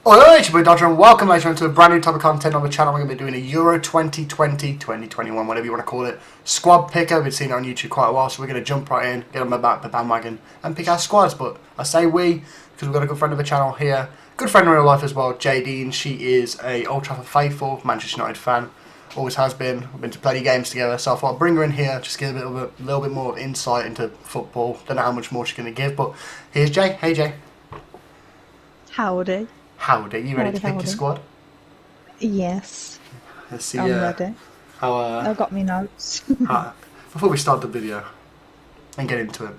Hello, it's your boy Dodger, and welcome later on to a brand new type of content on the channel. We're going to be doing a Euro 2020, 2021, whatever you want to call it, squad picker. We've seen it on YouTube quite a while, so we're going to jump right in, get on the bandwagon, and pick our squads. But I say we, because we've got a good friend of the channel here, good friend in real life as well, Jadine. She is a Old Trafford faithful, Manchester United fan, always has been. We've been to plenty of games together, so I thought I'd bring her in here, just give a little bit more insight into football. Don't know how much more she's going to give, but here's Jay. Hey, Jay. Howdy. Howdy, you ready to pick your squad? Yes. Let's see. I'm ready. I've got me notes. Before we start the video and get into it,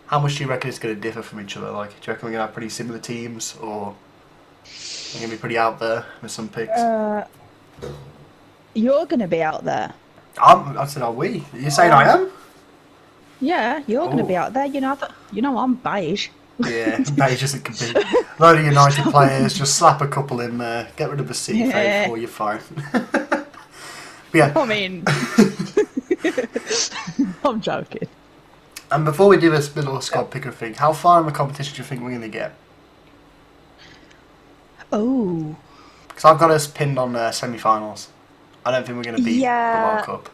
how much do you reckon it's going to differ from each other? Like, do you reckon we're going to have pretty similar teams, or we're going to be pretty out there with some picks? You're going to be out there. I said, are we? Are you saying I am? Yeah, you're going to be out there. You know I'm beige. Yeah, beige isn't complete. Load of United players, just slap a couple in there, get rid of the C faithful, you're fine. But yeah. I mean, I'm joking. And before we do this little squad picker thing, how far in the competition do you think we're going to get? Oh. Because I've got us pinned on semi-finals. I don't think we're going to beat the World Cup.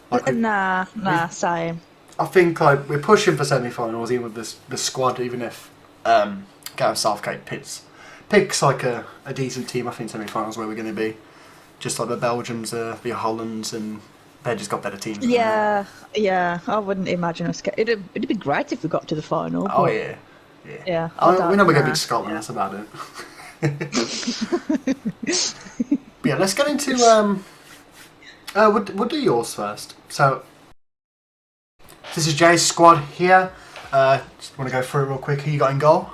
Like Nah, same. I think like we're pushing for semi-finals even with the squad, even if Gareth Southgate picks like a decent team. I think semi-finals where we're going to be. Just like the Belgians, the Hollands, and they just got better teams. Yeah. I wouldn't imagine us get. It'd be great if we got to the final. Oh but yeah. Yeah. We know we're going to beat Scotland. Yeah. That's about it. But yeah, let's get into we'll do yours first. So. This is Jay's squad here. Just want to go through it real quick. Who you got in goal?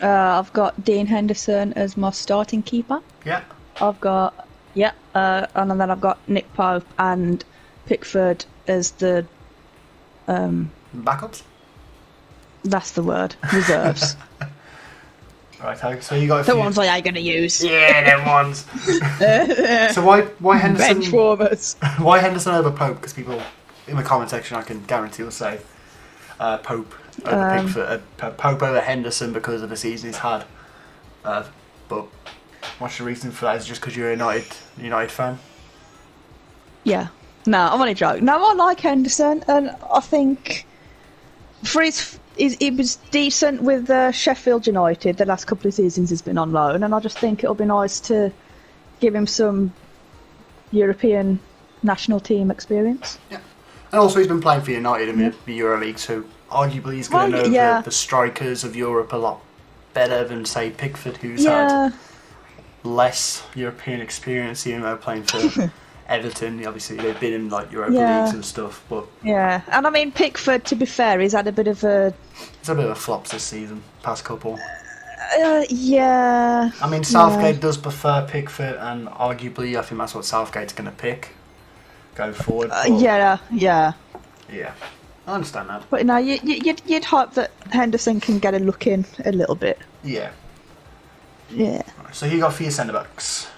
I've got Dean Henderson as my starting keeper. Yeah. I've got and then I've got Nick Pope and Pickford as the backups. That's the word. Reserves. Right. So you got the ones I ain't gonna use. Yeah, them ones. So why Henderson? Bench warmers. Why Henderson over Pope? Because people. In the comment section, I can guarantee you'll say Pope over Pickford, Pope over Henderson because of the season he's had. But what's the reason for that? Is it just because you're a United fan? Yeah. No, I'm only joking. No, I like Henderson, and I think for he was decent with Sheffield United the last couple of seasons he's been on loan, and I just think it'll be nice to give him some European national team experience. Yeah. And also he's been playing for United in the Euro League, so arguably he's going to know the strikers of Europe a lot better than, say, Pickford, who's had less European experience, even though playing for Everton. Obviously, they've been in like Europa Leagues and stuff. But yeah, and I mean, Pickford, to be fair, he's had a bit of a... It's a bit of a flops this season, past couple. Yeah. I mean, Southgate does prefer Pickford, and arguably I think that's what Southgate's going to pick. Go forward. Yeah. I understand that. But no, you'd hope that Henderson can get a look in a little bit. Yeah. Yeah. So who you got for your centre backs?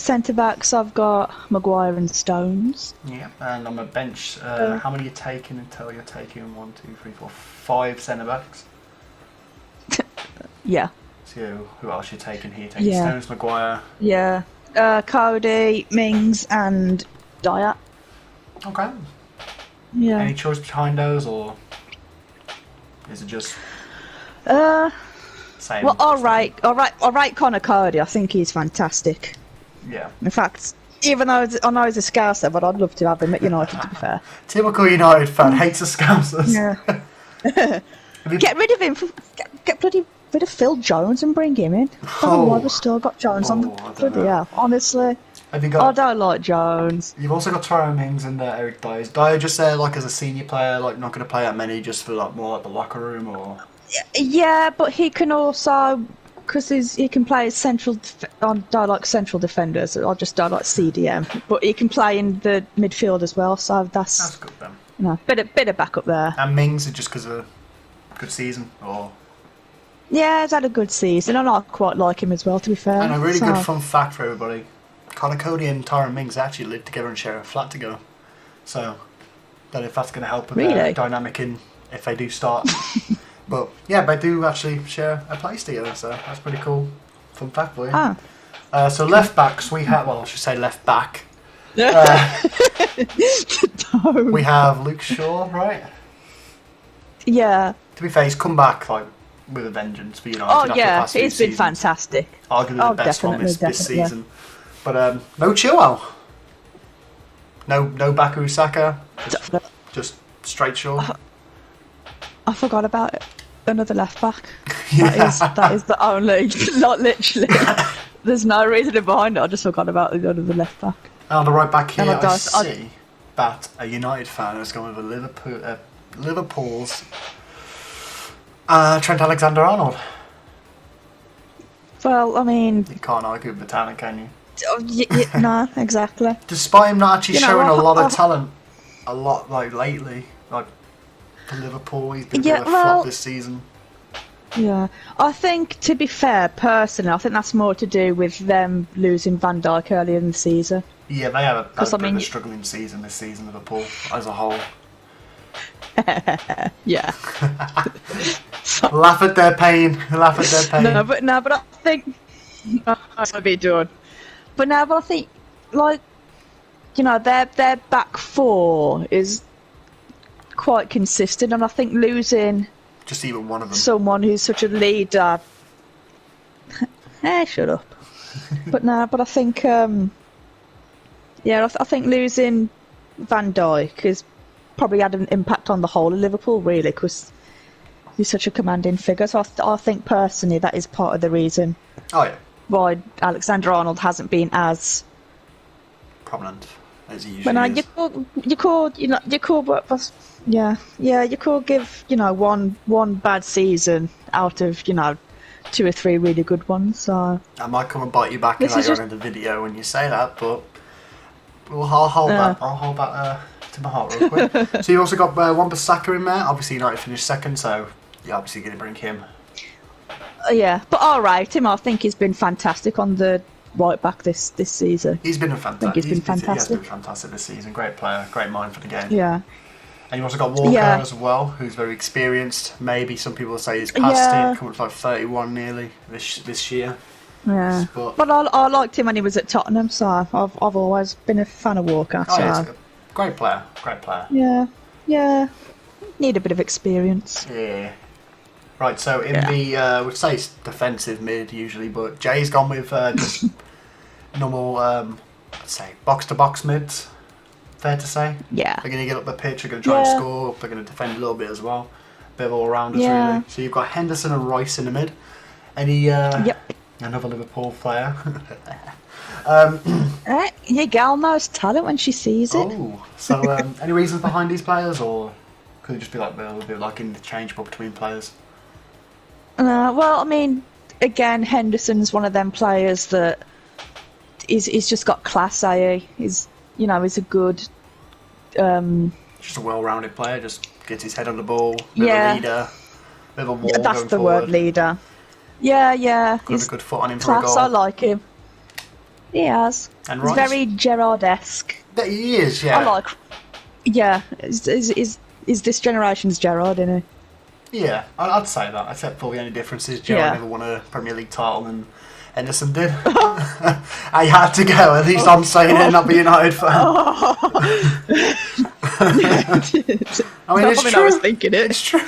Centre backs, I've got Maguire and Stones. Yeah, and on the bench, how many are you taking until you're taking 1, 2, 3, 4, 5 centre backs? Yeah. So who else are you taking here? Taking Stones, Maguire. Yeah. Cody, Mings, and Dyer. Okay. Yeah. Any choice behind those, or is it just same? Well, all right. Connor Cody. I think he's fantastic. Yeah. In fact, even though I know he's a Scouser, but I'd love to have him at United. To be fair. Typical United fan hates the Scousers. Yeah. Get rid of him. Get bloody rid of Phil Jones and bring him in. Why we've still got Jones on the bloody hell. Honestly, I don't like Jones. You've also got Tyrone Mings and Eric Dyer. Is Dyer just there like as a senior player, like not going to play that many, just for like more like the locker room, or? Yeah, but he can also, because he can play as central. I don't like central defenders. I just don't like CDM. But he can play in the midfield as well. So that's good then. You know, bit of backup there. And Mings is just because of a good season, or? Yeah, he's had a good season, and I quite like him as well, to be fair. And a really good fun fact for everybody. Connor Cody and Tyrone Mings actually live together and share a flat together. So, don't know if that's going to help with their dynamic in if they do start But yeah, they do actually share a place together, so that's pretty cool. Fun fact for you. Ah. So left backs, we have, well, I should say left back. We have Luke Shaw, right? Yeah. To be fair, he's come back like with a vengeance for United. Oh after the yeah, past few he's been seasons. fantastic. Arguably the best one this definitely. season. But no Chilwell. No Baku Saka. Just straight Shaw. I forgot about it. Another left back. That is the only, not literally. There's no reason behind it. I just forgot about the other left back. On the right back here, I guys, see that a United fan has gone with a Liverpool's Trent Alexander-Arnold. Well, I mean, You can't argue with the talent, can you? no, exactly. Despite him not actually showing a lot of I- talent, a lot like lately, like for Liverpool, he's been a Yeah, bit of a well- flop this season. Yeah, I think, to be fair, personally, I think that's more to do with them losing Van Dijk earlier in the season. Yeah, they have a bit of a I struggling season this season, Liverpool as a whole. Yeah. Laugh at their pain. Laugh at their pain. No, but I think that's gonna be done. But I think, like, you know, their back four is quite consistent, and I think losing Just even one of them. someone who's such a leader. Shut up. But I think, I think losing Van Dijk has probably had an impact on the whole of Liverpool, really, because he's such a commanding figure. So I think personally that is part of the reason Oh yeah, why Alexander-Arnold hasn't been as. prominent as he But usually no, is. you could give one bad season out of 2 or 3 really good ones. So I might come and bite you back This is later just- on in the video when you say that, but I'll hold that. I'll hold that to my heart real quick. So you also got Wan-Bissaka in there. Obviously United finished second, so you're obviously going to bring him. yeah, but all right, I think he's been fantastic on the right back this season. He's been think he's been He has fantastic. been fantastic this season. Great player, great mind for the game. Yeah. And you also got Walker Yeah. as well, who's very experienced. Maybe some people say he's past it, coming up to like 31 nearly this year. Yeah, But- but I liked him when he was at Tottenham, so I've always been a fan of Walker. Oh, So yeah, he's a great player, great player. yeah, need a bit of experience. Yeah. Right, so in Yeah. we'd say it's defensive mid usually, but Jay's gone with just normal, let's say, box-to-box mids. Fair to say? Yeah, They're going to get up the pitch, they're going to try and Yeah. score, they're going to defend a little bit as well. Bit of all-rounders, Yeah. really. So you've got Henderson and Rice in the mid. Any, Yep. another Liverpool player. Your gal knows talent when she sees it. Oh, so any reasons behind these players, or could it just be like a little bit like interchangeable between players? Well, I mean, again, Henderson's one of them players that he's just got class. He's a good. Just a well-rounded player, just gets his head on the ball, bit of Yeah. a leader, bit of a wall That's going the forward. word, leader. Yeah. Got He's a good foot on him for a class. goal. I like him. He has. And He's Rice? very Gerrard-esque. Yeah, he is, yeah. I like. Yeah, is this generation's Gerrard, isn't he? Yeah, I'd say that, except for the only difference is Gerrard Yeah. never won a Premier League title and Henderson did. I had to go, at least I'm saying it, not be a United fan. I mean, it's true. I was thinking it. It's true.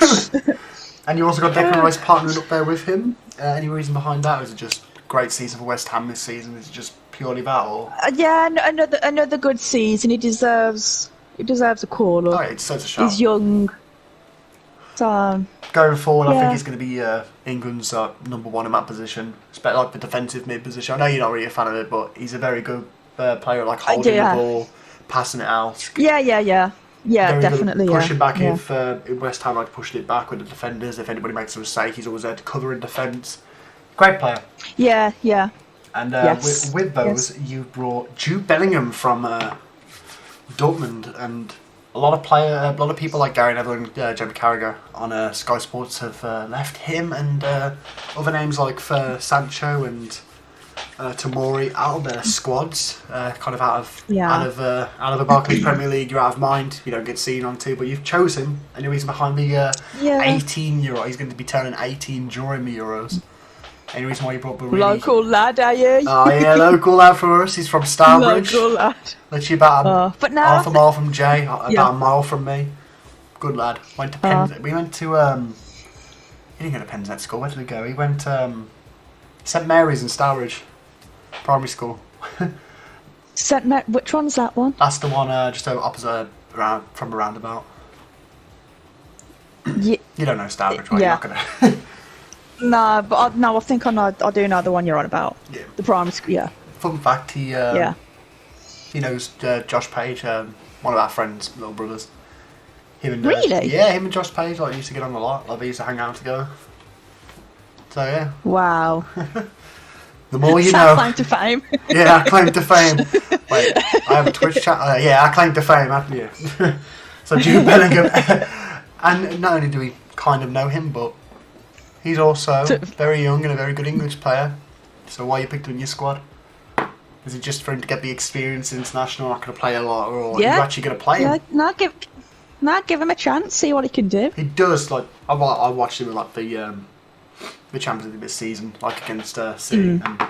And you also got Declan Rice partnering up there with him. Any reason behind that? Or is it just great season for West Ham this season? Is it just purely that, or? Yeah, another good season. He deserves a call Oh, up. yeah, it's such a shout. He's young. So Going forward, I think Yeah. he's going to be England's number one in that position. Especially like the defensive mid position. I know you're not really a fan of it, but he's a very good player, like holding yeah. the ball, passing it out. yeah, Very definitely. good at pushing back yeah. if West Ham like pushed it back with the defenders. If anybody makes a mistake, he's always there to cover in defence. Great player. Yeah. And Yes. with those, you brought Jude Bellingham from Dortmund, and a lot of people like Gary Neville and Jamie Carragher on Sky Sports have left him and other names like Sancho and Tomori out of their squads, kind of out of the Barclays Premier League. You're out of mind. You don't get seen on too, but you've chosen him. Any reason behind the 18 euro? He's going to be turning 18 during the Euros. Any reason why you brought Bubbly? Local lad, are you? Oh yeah, local lad for us. He's from Stourbridge. Local lad. Literally about but now half a mile from Jay, about a mile from me. Good lad. Went to Pens. We went to he didn't go to Penzet school. Where did he go? He went St Mary's in Stourbridge primary school. Which one's that one? That's the one just opposite from a roundabout. Yeah. You don't know Stourbridge, right? Yeah. You're not gonna. No, but I think I know. I do know the one you're on about. Yeah. The primary school. Yeah. Fun fact: he knows Josh Page, one of our friends' little brothers. Him and really? Yeah, him and Josh Page used to get on a lot. They used to hang out together. So yeah. Wow. The more you know. Claim to fame. Yeah, I claim to fame. Wait, I have a Twitch chat. Yeah, I claim to fame, haven't you? So Jude Bellingham, and not only do we kind of know him, but he's also very young and a very good English player. So why you picked him in your squad? Is it just for him to get the experience international? Not going to play a lot, or you're actually going to play him? Give him a chance. See what he can do. He does. Like I watched him in like the Champions League this season, like against City, and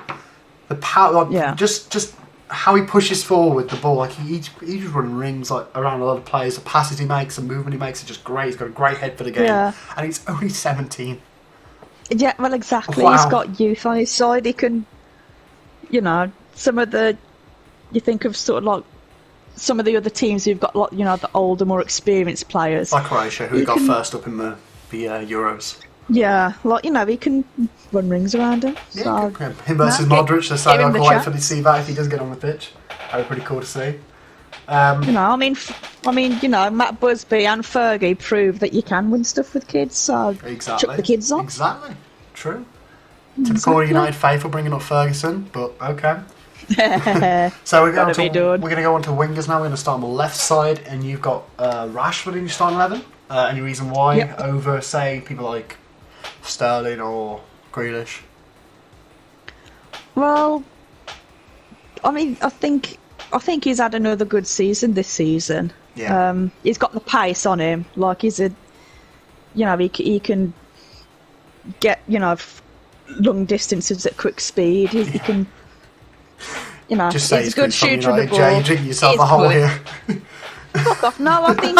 the power, like just how he pushes forward the ball, like he's just running rings like around a lot of players. The passes he makes, the movement he makes are just great. He's got a great head for the game, and he's only 17. Yeah, well, exactly. Wow. He's got youth on his side. He can, some of the, you think of sort of like some of the other teams who've got like, the older, more experienced players. Like Croatia, who got first up in the Euros. Yeah, like, he can run rings around him. Yeah, So, him versus Modric, so I can't wait for to see that if he does get on the pitch. That would be pretty cool to see. Matt Busby and Fergie prove that you can win stuff with kids, so exactly. chuck the kids on. Exactly. True. Typical United faithful bringing up Ferguson, but okay. So we're going to go on to wingers now. We're going to start on the left side, and you've got Rashford in your starting 11. Any reason why over, say, people like Sterling or Grealish? Well, I think he's had another good season this season. Yeah. He's got the pace on him. Like he can get long distances at quick speed. He can. Just say he's a good shooter of the ball. Jay, drink yourself a hole here. Fuck off. No, I think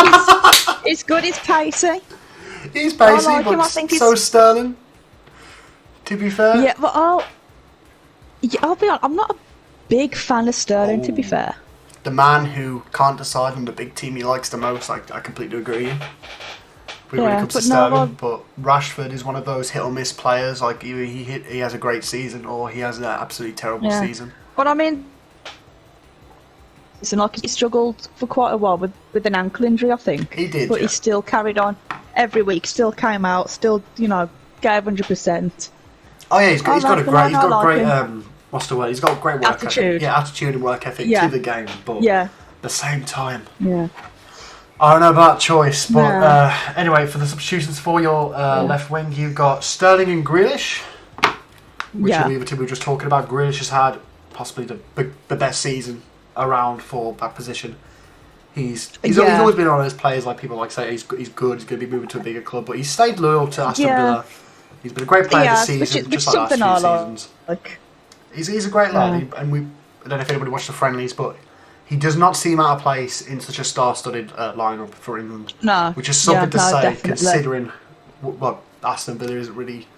he's good. He's pacey. He's pacey, but so Sterling. To be fair. Yeah, but I'll be honest. I'm not a big fan of Sterling. To be fair. The man who can't decide on the big team he likes the most. I completely agree. When it comes to Sterling, but Rashford is one of those hit or miss players. Like either he has a great season or he has an absolutely terrible season. But he struggled for quite a while with an ankle injury, I think. He did, but he still carried on every week. Still came out. Still, gave 100%. Oh yeah, he's got great. What's the word? He's got great work attitude. ethic. Yeah, attitude and work ethic to the game. But at the same time, I don't know about choice. But anyway, for the substitutions for your left wing, you've got Sterling and Grealish. Which are the other two we were just talking about. Grealish has had possibly the best season around for that position. He's always been one of those players, like people like say he's good, he's going to be moving to a bigger club, but he's stayed loyal to Aston Villa. He's been a great player this season, just like last few seasons. He's a great lad, and I don't know if anybody watched the friendlies, but he does not seem out of place in such a star-studded lineup for England. No, which is something to say, definitely. Considering Aston Villa isn't really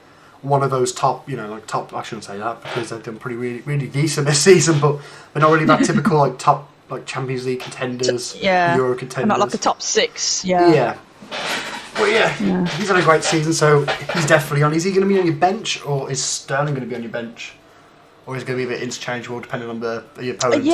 one of those top. I shouldn't say that because they've done really decent this season, but they're not really that typical top Champions League contenders, Euro contenders. Not like a top 6. Yeah. Well, he's had a great season, so he's definitely on. Is he going to be on your bench, or is Sterling going to be on your bench? Or is it going to be a bit interchangeable depending on the opponent?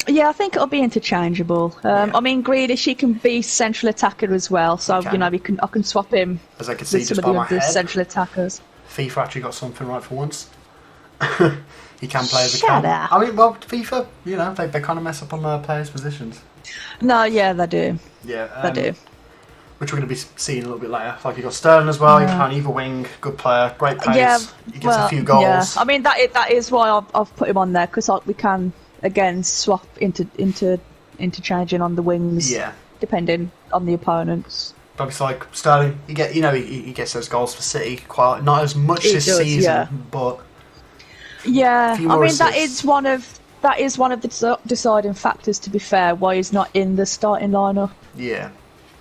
Yeah, I think it'll be interchangeable. Grealish, he can be central attacker as well, so I can swap him. As I can see, with just some by of the my head, central attackers. FIFA actually got something right for once. He can play as a Shut cam. up. FIFA, they kind of mess up on their players' positions. No, they do. Yeah, they do. which we're going to be seeing a little bit later. Like, you've got Sterling as well, you can either wing, good player, great pace, he gets a few goals. Yeah. I mean, that is why I've put him on there, because like, we can, again, swap interchanging on the wings, depending on the opponents. Obviously, like Sterling, he gets those goals for City quite not as much this season, but I mean assists. that is one of the deciding factors. To be fair, why he's not in the starting lineup. Yeah.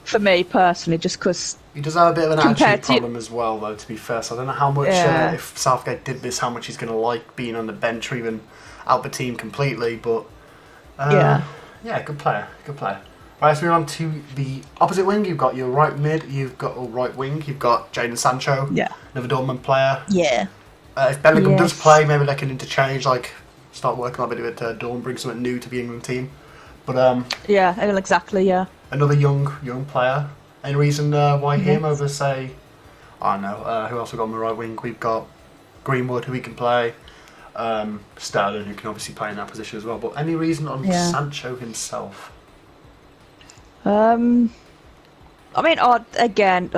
For me personally, just because he does have a bit of an attitude problem as well, though. To be fair, so I don't know how much if Southgate did this, how much he's going to like being on the bench or even out the team completely. But good player, good player. Right, let's move on to the opposite wing. You've got your right mid, right wing. You've got Jadon Sancho, another Dortmund player. Yeah. If Bellingham does play, maybe they can interchange, like start working like they do at Dawn, bring something new to the England team. But exactly. Yeah. Another young player. Any reason why him over, say, I don't know, who else we've got on the right wing? We've got Greenwood, who he can play. Sterling, who can obviously play in that position as well. But any reason on Sancho himself? I mean, again,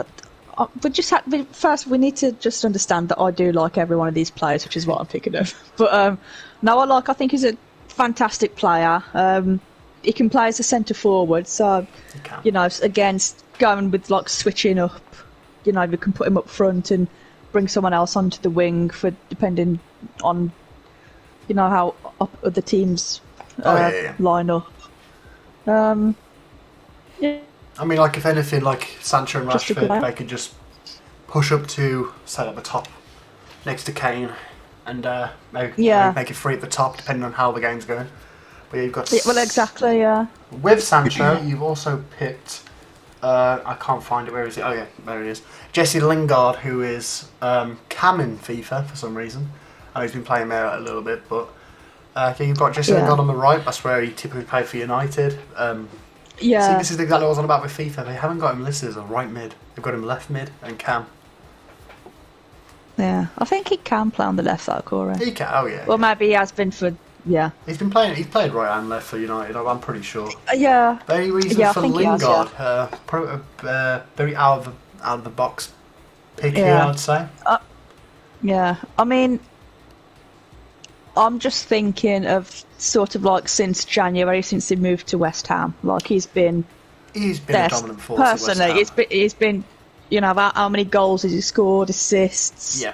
first we need to just understand that I do like every one of these players, which is what I'm picking up. But I think he's a fantastic player. He can play as a centre forward, so again, going with like switching up, we can put him up front and bring someone else onto the wing for depending on how other teams line up. I mean, like, if anything, like Sancho and Rashford, they could just push up to, say, at the top next to Kane and maybe make it free at the top, depending on how the game's going. But you've got... exactly, With Sancho, you've also picked... I can't find it. Where is it? Oh, yeah, there it is. Jesse Lingard, who is Cam in FIFA for some reason. I know he's been playing there a little bit, but... you've got Jesse Lingard on the right. That's where he typically played for United. See, this is exactly what I was on about with FIFA. They haven't got him listed as a right mid. They've got him left mid and Cam. Yeah, I think he can play on the left side, Corey. He can, Well, maybe he has been for, He's been playing, he's played right and left for United, I'm pretty sure. Yeah. Very reason for Lingard. Very out of the box pick here, I'd say. I mean, I'm just thinking of sort of like since January, since he moved to West Ham. Like he's been a dominant force. Personally, at West Ham. he's been how many goals has he scored, assists? Yeah.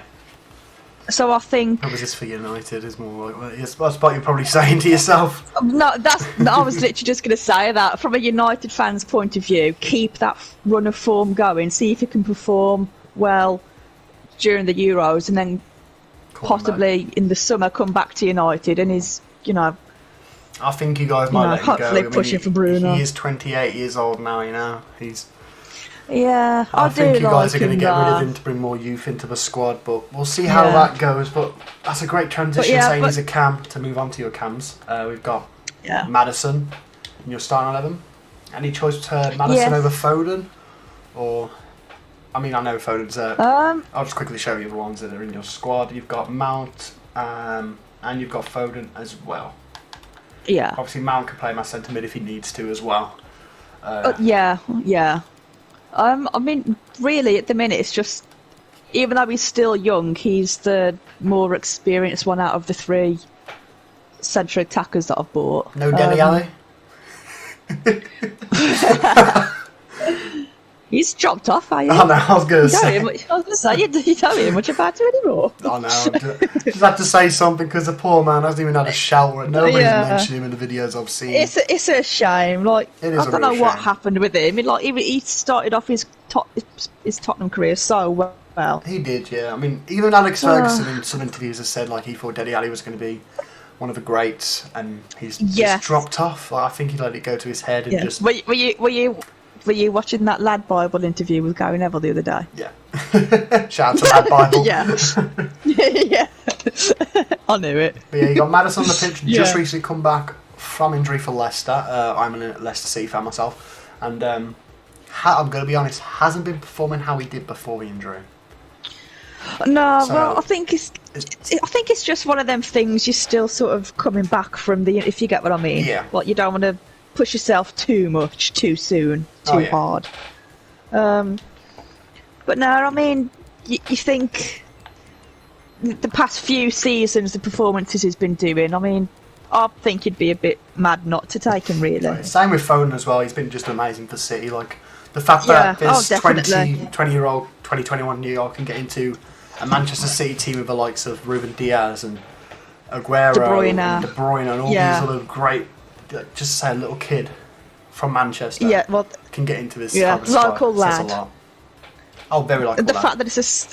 So I think. How was this for United? Is more like that's what you're probably saying to yourself. No, I was literally just going to say that from a United fan's point of view, keep that run of form going. See if he can perform well during the Euros, and then possibly in the summer come back to United, and he's I think you guys might let him go. Hopefully pushing for Bruno. He is 28 years old now. He's. Yeah, I think you guys are going to get rid of him to bring more youth into the squad, but we'll see how that goes. But that's a great transition, saying he's a cam, to move on to your cams. We've got Maddison in your starting 11. Any choice to Maddison over Foden? Or, I mean, I know Foden's I'll just quickly show you the ones that are in your squad. You've got Mount, and you've got Foden as well. Yeah. Obviously, Mount can play my centre mid if he needs to as well. Yeah. I mean, really, at the minute, it's just, even though he's still young, he's the more experienced one out of the three central attackers that I've bought. No Dele Alli? He's dropped off, are you? Oh, no, I was going to say. You don't hear much about him anymore. Oh, no, just had to say something because the poor man hasn't even had a shower. Nobody's mentioned him in the videos I've seen. It's a shame. Like, it is I don't know what happened with him. He started off his Tottenham career so well. He did, yeah. I mean, even Alex Ferguson in some interviews has said like he thought Dele Alli was going to be one of the greats, and he's just dropped off. Like, I think he let it go to his head and just. Were you watching that Lad Bible interview with Gary Neville the other day? Yeah. Shout out to Lad Bible. Yeah. I knew it. But yeah, you got Maddison on the pitch, just recently come back from injury for Leicester. I'm a Leicester City fan myself. And I'm going to be honest, hasn't been performing how he did before the injury. No, well, I think it's just one of them things. You're still sort of coming back from if you get what I mean. Yeah. Like, you don't want to push yourself too much, too soon, too hard. But no, I mean, you think the past few seasons, the performances he's been doing, I mean, I think he'd be a bit mad not to take him, really. Right. Same with Foden as well. He's been just amazing for City. Like, the fact that this 20-year-old, 2021 New York can get into a Manchester City team with the likes of Ruben Diaz and Aguero, De Bruyne and all these other great, just say a little kid from Manchester can get into this local lad. Says a lot. Oh, very local lad. Fact that it's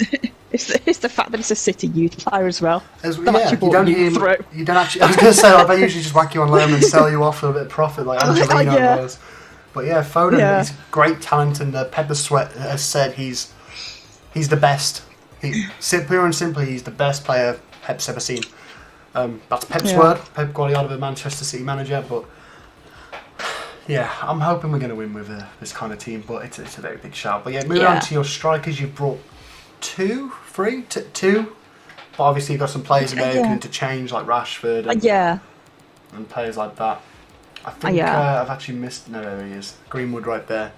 the fact that it's a City youth player as well. You don't actually. I was going to say, like, they usually just whack you on loan and sell you off for a bit of profit, like Angelino does. But yeah, Foden is great talent, and Pep Sweat has said he's the best. Pure and simply, he's the best player Pep's ever seen. That's Pep's word. Pep Guardiola, the Manchester City manager. But yeah, I'm hoping we're going to win with this kind of team. But it's a very big shout. But yeah, moving on to your strikers, you've brought two. But obviously you've got some players in there who can interchange, like Rashford and players like that. I think I've actually missed. No, there he is. Greenwood right there.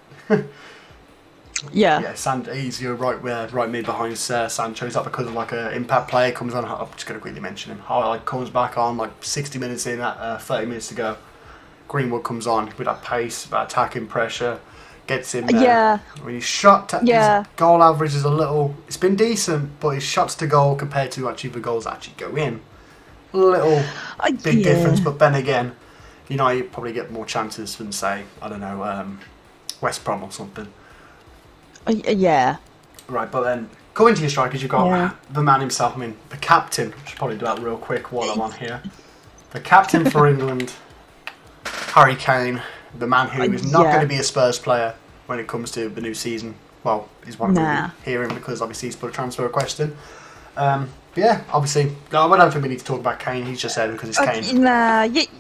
He's your right mid behind Sancho. Is that because of like an impact player comes on? I'm just going to quickly mention him. Comes back on like 60 minutes in at 30 minutes to go. Greenwood comes on with that pace, that attacking pressure, gets in there. When he's shot, his goal average is it's been decent, but his shots to goal compared to actually the goals that actually go in, big difference. But then again, you probably get more chances than, say, I don't know, West Brom or something. Right, but then going to your strikers, you've got the man himself. I mean, the captain. I should probably do that real quick while I'm on here. The captain for England, Harry Kane, the man who is not going to be a Spurs player when it comes to the new season. Well, he's one of hearing because obviously he's put a transfer request in. Obviously, I don't think we need to talk about Kane. He's just there because it's Kane.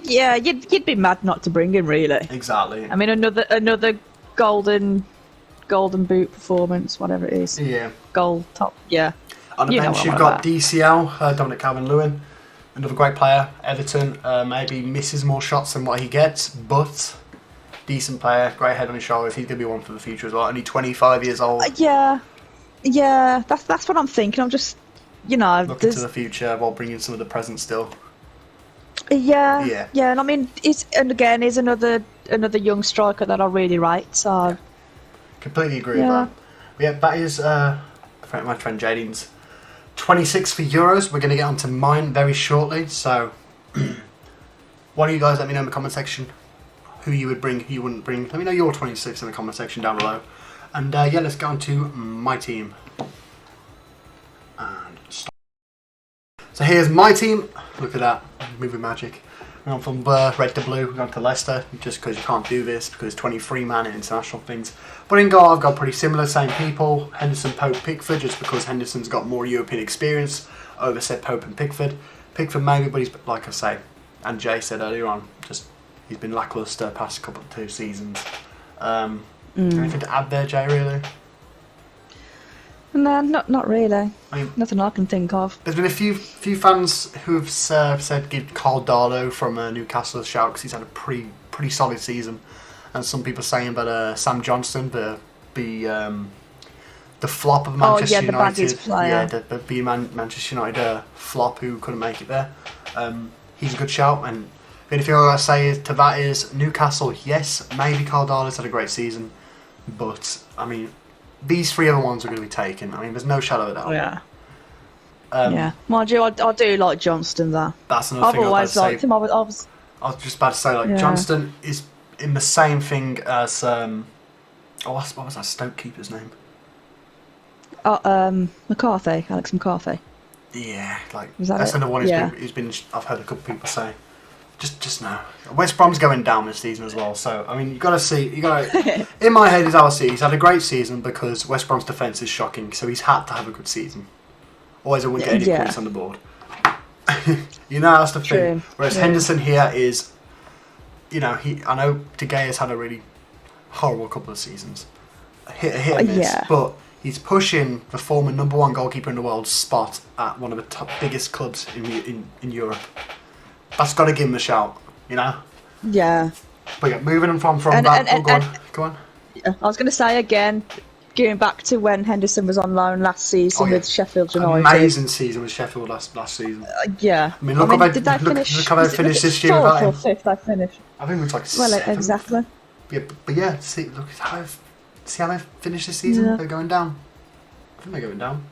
You'd be mad not to bring him, really. Exactly. I mean, another golden boot performance, whatever it is. Yeah. Goal top. Yeah. On the bench, you've got DCL, Dominic Calvert-Lewin, another great player. Everton maybe misses more shots than what he gets, but decent player, great head on his shoulders. He's going to be one for the future as well. Only 25 years old. That's what I'm thinking. I'm just, looking to the future while bringing some of the present still. And I mean, he's another young striker that I really rate. So completely agree with that. Yeah, that is my friend Jadeen's 26 for Euros. We're going to get onto mine very shortly. So, why don't you guys let me know in the comment section who you would bring, who you wouldn't bring. Let me know your 26 in the comment section down below. And let's get on to my team. And stop. So here's my team. Look at that, movie magic. We're on from red to blue, we're on to Leicester, just because you can't do this, because 23 man in international things. But in goal, I've got pretty similar, same people. Henderson, Pope, Pickford, just because Henderson's got more European experience over, said, Pope and Pickford. Pickford maybe, but he's, like I say, and Jay said earlier on, just he's been lacklustre past two seasons. Anything to add there, Jay, really? No, not really. I mean, nothing I can think of. There's been a few fans who have said give Carl Darlow from Newcastle a shout because he's had a pretty solid season, and some people saying that Sam Johnson, the flop of Manchester United, Manchester United flop who couldn't make it there. He's a good shout, and the only thing I say to that is Newcastle. Yes, maybe Carl Darlow's had a great season, but I mean, these three other ones are going to be taken. I mean, there's no shadow of doubt. Mind you, I do like Johnston there. That's another thing I've always liked him. I was just about to say, Johnston is in the same thing as what was that Stoke keeper's name? McCarthy, Alex McCarthy. Yeah, that's another one who's been. I've heard a couple of people say. Just now. West Brom's going down this season as well, so I mean, in my head is how I see it. He's had a great season because West Brom's defence is shocking, so he's had to have a good season. Otherwise, I wouldn't get any points on the board. That's the thing. Whereas Henderson here is, I know De Gea's had a really horrible couple of seasons, hit and miss, but he's pushing the former #1 goalkeeper in the world spot at one of the top biggest clubs in Europe. That's got to give him a shout, Yeah. But moving on from that. Go on. I was going to say again, going back to when Henderson was on loan last season with Sheffield United. Amazing season with Sheffield last season. Yeah. I mean, look how they finished this year without him. 4th or 5th I finished. I think it was like 7th. Well, exactly. Yeah, but yeah, see how they finished this season? Yeah. They're going down. I think they're going down.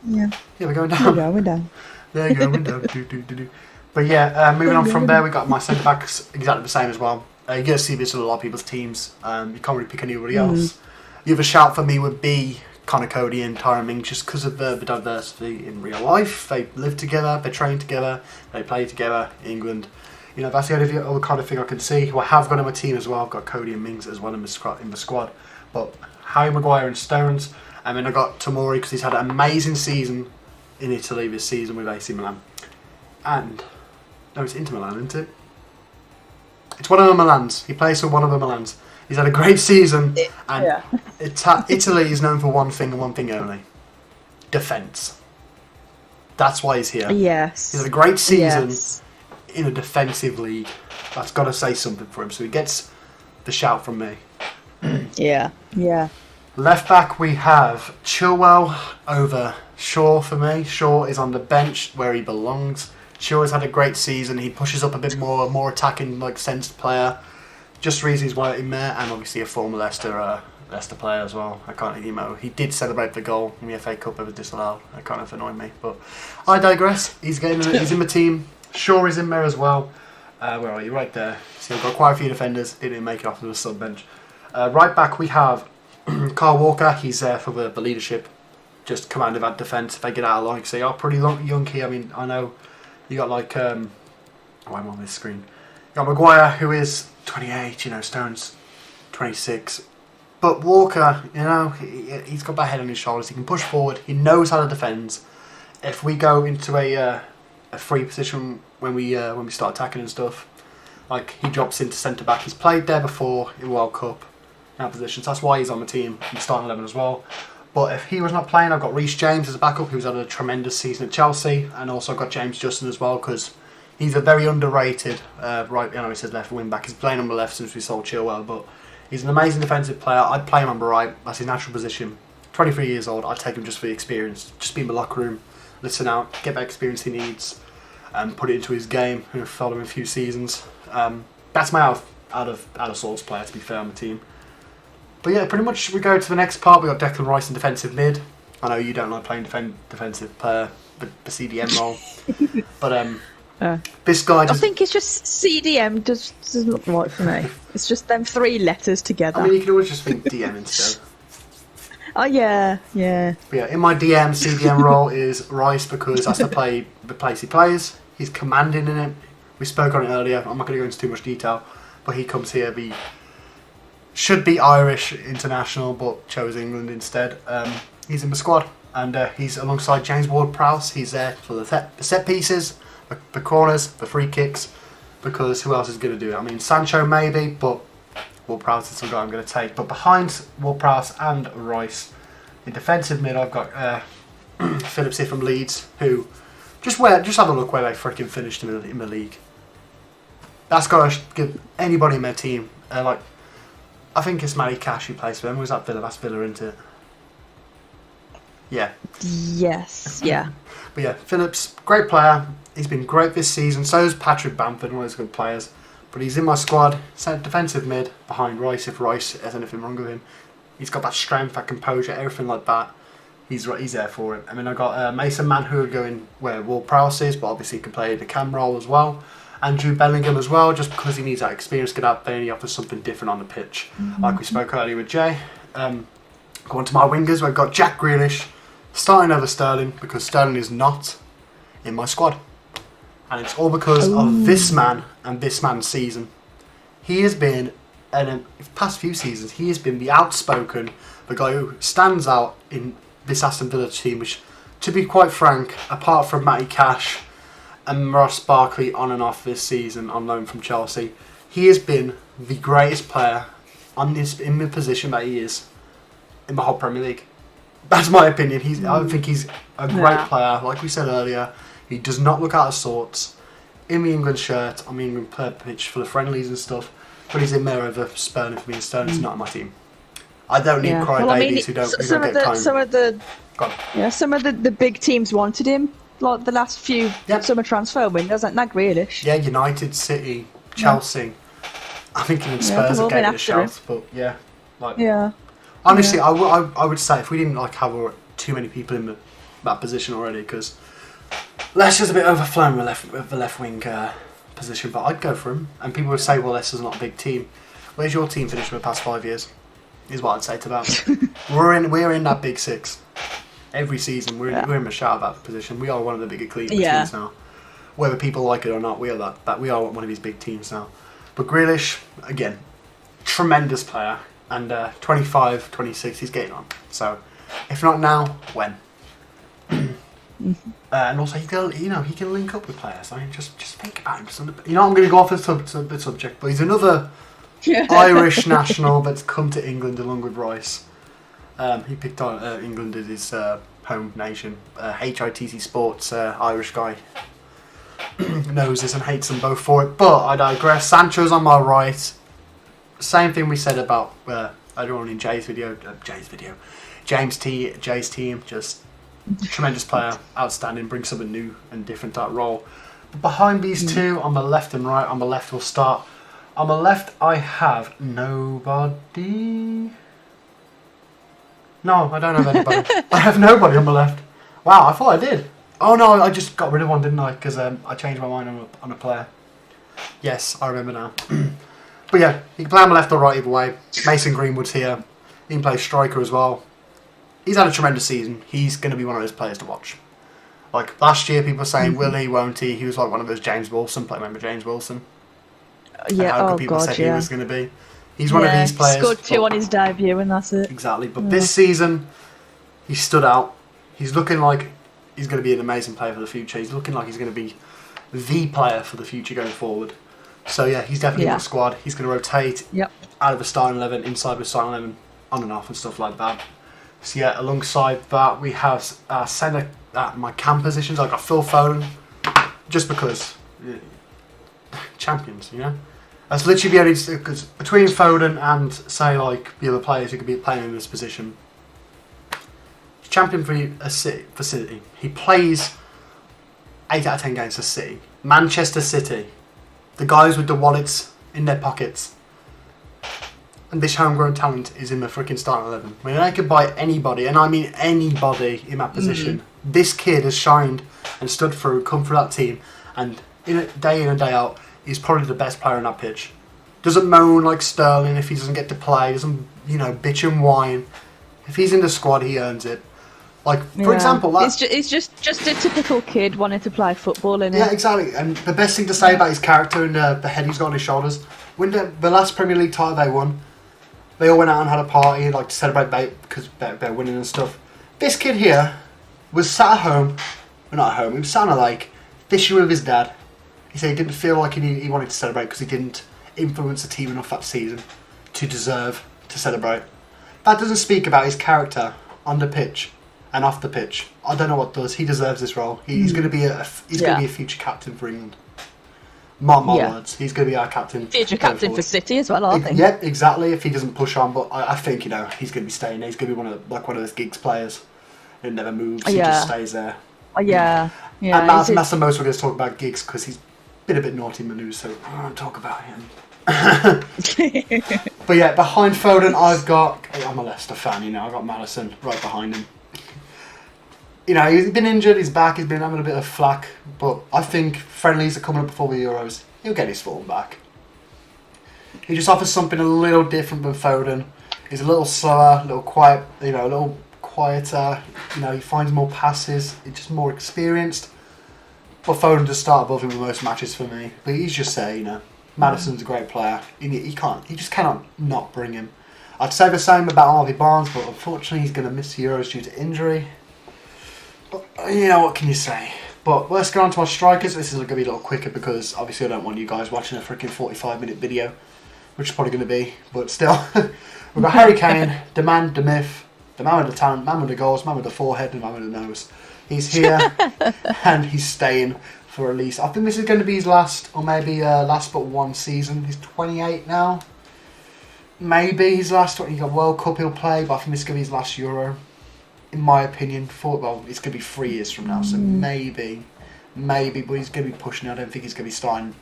Yeah. Yeah, we're going down. We're down. There you go, we're down. Do. But yeah, moving on from there, we got my centre backs exactly the same as well. You're going to see this with a lot of people's teams. You can't really pick anybody else. The other shout for me would be Connor Cody and Tyrone Mings, just because of the diversity in real life. They live together, they train together, they play together in England. You know, that's the only other kind of thing I can see. Who I have got in my team as well. I've got Cody and Mings as well in the squad. But Harry Maguire and Stones. And then I got Tomori because he's had an amazing season in Italy this season with AC Milan. And no, it's Inter Milan, isn't it? It's one of the Milans. He plays for one of the Milans. He's had a great season, and Italy is known for one thing and one thing only: defence. That's why he's here. Yes. He's had a great season in a defensive league. That's got to say something for him. So he gets the shout from me. Yeah. Left back we have Chilwell over Shaw for me. Shaw is on the bench where he belongs. Shaw has had a great season. He pushes up a bit more attacking, like sensed player. Just reasons why in there, and obviously a former Leicester player as well. I can't even he did celebrate the goal in the FA Cup. It was disallowed. That kind of annoyed me, but I digress. He's in the team. Shaw is in there as well. Where are you? Right there. So we've got quite a few defenders. Didn't make it off to the sub bench. Right back we have Carl Walker. He's there for the leadership, just command of that defence. If they get out of line, say, pretty young here. I mean, I know you got like I'm on this screen. You got Maguire, who is 28. You know, Stones 26. But Walker, you know, he's got that head on his shoulders. He can push forward. He knows how to defend. If we go into a free position when we start attacking and stuff, like he drops into centre back. He's played there before in World Cup in that position. So that's why he's on the team. He's starting 11 as well. But if he was not playing, I've got Reece James as a backup, who's had a tremendous season at Chelsea, and also got James Justin as well, because he's a very underrated right. You know, he says left wing back. He's playing on the left since we sold Chilwell, but he's an amazing defensive player. I'd play him on the right. That's his natural position. 23 years old. I'd take him just for the experience. Just be in the locker room, listen out, get that experience he needs, and put it into his game. And follow him a few seasons. That's my out of sorts player, to be fair, on the team. But yeah, pretty much we go to the next part. We got Declan Rice in defensive mid. I know you don't like playing defensive player, the CDM role, but this guy. I think it's just CDM doesn't look right for me. It's just them 3 letters together. I mean, you can always just think DM instead. Oh yeah. But yeah, in my CDM role is Rice, because that's the place he plays. He's commanding in it. We spoke on it earlier. I'm not going to go into too much detail, but he comes here. Should be Irish international, but chose England instead. He's in the squad, and he's alongside James Ward-Prowse. He's there for the set pieces, the corners, the free kicks, because who else is going to do it? I mean, Sancho maybe, but Ward-Prowse is the guy I'm going to take. But behind Ward-Prowse and Rice, in defensive mid, I've got Phillips here from Leeds, who just have a look where they freaking finished in the league. That's got to give anybody in their team I think it's Matty Cash who plays for them. Was that Villa? That's Villa, isn't it? Yeah. Yes, yeah. But yeah, Phillips, great player. He's been great this season. So is Patrick Bamford, one of those good players. But he's in my squad, defensive mid, behind Rice, if Rice has anything wrong with him. He's got that strength, that composure, everything like that. He's there for it. I mean, I got Mason Manhood going where Ward-Prowse is, but obviously he can play the cam role as well. And Jude Bellingham as well, just because he needs that experience, get out there and he offers something different on the pitch. Like we spoke earlier with Jay. Going to my wingers, we've got Jack Grealish starting over Sterling, because Sterling is not in my squad. And it's all because of this man and this man's season. He has been, in the past few seasons, he has been the outspoken, the guy who stands out in this Aston Villa team, which, to be quite frank, apart from Matty Cash and Ross Barkley on and off this season on loan from Chelsea, he has been the greatest player in the position that he is in the whole Premier League. That's my opinion. I think he's a great player. Like we said earlier, he does not look out of sorts in the England shirt, on the England pitch for the friendlies and stuff, but he's in there over Sterling for me, and Sterling's not on my team. I don't need crybabies who don't get time. Some of the big teams wanted him, like the last few summer transfer windows, like Grealish. Yeah, United, City, Chelsea. I think even Spurs have gave it a shot, but honestly, I would say if we didn't have too many people in that position already, because Leicester's a bit overflowing with the left wing position, but I'd go for him. And people would say, well, Leicester's not a big team. Where's your team finished for the past 5 years? Is what I'd say to that. We're in that big six every season. We're in a shout about position. We are one of the bigger teams now. Whether people like it or not, we are that we are one of these big teams now. But Grealish, again, tremendous player, and 25, 26, he's getting on. So, if not now, when? And also, he can link up with players. I mean, just think about him. I'm going to go off the subject, but he's another Irish national that's come to England along with Rice. He picked on England as his home nation. HITC Sports, Irish guy, knows this and hates them both for it. But I digress. Sancho's on my right. Same thing we said about everyone in Jay's video. Jay's team, just tremendous player, outstanding, brings something new and different to that role. But behind these two, on the left and right, on the left we'll start. On the left, I have nobody. No, I don't have anybody. I have nobody on the left. Wow, I thought I did. Oh no, I just got rid of one, didn't I? Because I changed my mind on a player. Yes, I remember now. But yeah, he can play on the left or right either way. Mason Greenwood's here. He can play striker as well. He's had a tremendous season. He's going to be one of those players to watch. Like last year, people were saying, will he, won't he? He was like one of those James Wilson. Remember James Wilson? Yeah, how good people said he was going to be. He's one of these players. He scored 2 on his debut, and that's it. Exactly. But this season, he stood out. He's looking like he's going to be an amazing player for the future. He's looking like he's going to be the player for the future going forward. So yeah, he's definitely in the squad. He's going to rotate out of the starting 11, inside the starting 11, on and off and stuff like that. So yeah, alongside that, we have centre at my cam positions. I've got Phil Foden, just because champions, That's literally the only, because between Foden and say the other players who could be playing in this position, he's champion for City. He plays 8 out of 10 games for City. Manchester City, the guys with the wallets in their pockets. And this homegrown talent is in the freaking starting 11. I mean, I could buy anybody, and I mean anybody in that position. This kid has shined and stood through, come through that team, and day in and day out, he's probably the best player on that pitch. Doesn't moan like Sterling if he doesn't get to play. Doesn't, bitch and whine. If he's in the squad, he earns it. For example, he's just a typical kid wanting to play football, innit? Yeah, exactly. And the best thing to say about his character and the head he's got on his shoulders, when the last Premier League title they won, they all went out and had a party to celebrate because they're winning and stuff. This kid here was sat at home, not at home, he was sat on a lake, fishing with his dad. He said he didn't feel like he wanted to celebrate because he didn't influence the team enough that season to deserve to celebrate. That doesn't speak about his character on the pitch and off the pitch. I don't know what does. He deserves this role. He's going to be a future captain for England. Mark my words. He's going to be our captain. Future captain for City as well, I think. Yeah, exactly. If he doesn't push on, but I think he's going to be staying there. He's going to be one of those Giggs players. He never moves. He just stays there. Yeah. And that's the most we're going to talk about Giggs because he's been a bit naughty in the news, so I won't talk about him. But yeah, behind Foden, I'm a Leicester fan. I've got Maddison right behind him. He's been injured, he's back, he's been having a bit of flack, but I think friendlies are coming up before the Euros. He'll get his form back. He just offers something a little different than Foden. He's a little slower, a little quiet, a little quieter. He finds more passes. He's just more experienced. But Foden does start above him in most matches for me. But he's just saying, Maddison's a great player. He just cannot not bring him. I'd say the same about Harvey Barnes, but unfortunately he's going to miss the Euros due to injury. But, what can you say? But let's go on to our strikers. This is going to be a little quicker because obviously I don't want you guys watching a freaking 45-minute video, which is probably going to be, but still. We've got Harry Kane, the man, the myth, the man with the talent, man with the goals, man with the forehead, and man with the nose. He's here and he's staying for at least, I think this is going to be his last, or maybe last but one season. He's 28 now. maybe his last one. He got World Cup he'll play, but I think this is going to be his last Euro. In my opinion, well, it's going to be 3 years from now, so maybe, but he's going to be pushing it. I don't think he's going to be starting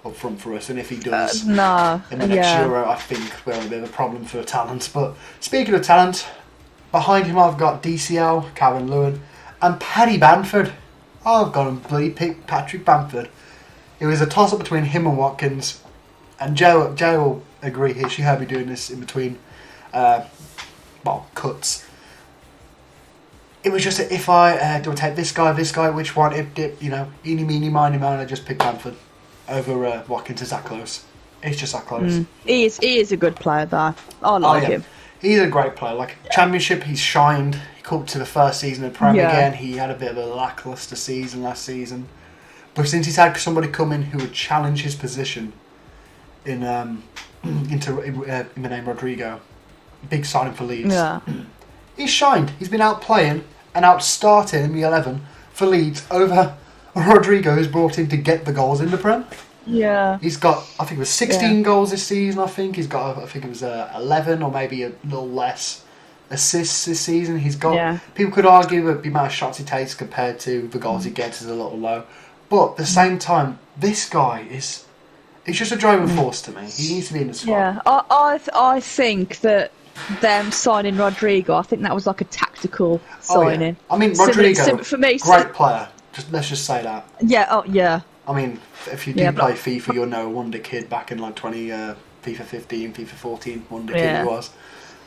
up front for us, and if he does in the next Euro, I think we're in a bit of a problem for talent. But speaking of talent, behind him I've got DCL, Calvin Lewin, and Paddy Bamford. I've got him bloody pick Patrick Bamford. It was a toss-up between him and Watkins, and Joe will agree here. She heard me doing this in between, cuts. It was just if I do I take this guy, which one? Eeny, meeny, miny, moe, I just pick Bamford over Watkins. Is that close? It's just that close. He is a good player, though. I like him. He's a great player. Like Championship, he's shined. He come to the first season of Premier again. He had a bit of a lacklustre season last season, but since he's had somebody come in who would challenge his position in the name Rodrigo, big signing for Leeds. Yeah. He's shined. He's been out playing and out starting in the 11 for Leeds over Rodrigo, who's brought in to get the goals in the Prem. Yeah. He's got, I think it was 16 goals this season, I think. He's got, I think it was 11 or maybe a little less assists this season. He's got, people could argue that the amount of shots he takes compared to the goals he gets is a little low. But at the same time, this guy is, he's just a driving force to me. He needs to be in the squad. Yeah, I think that them signing Rodrigo, I think that was like a tactical signing. I mean, Rodrigo, for me, great player. Let's just say that. Yeah, I mean, if you do play FIFA, you'll know Wonder Kid back in like FIFA 15, FIFA 14, Wonder Kid he was.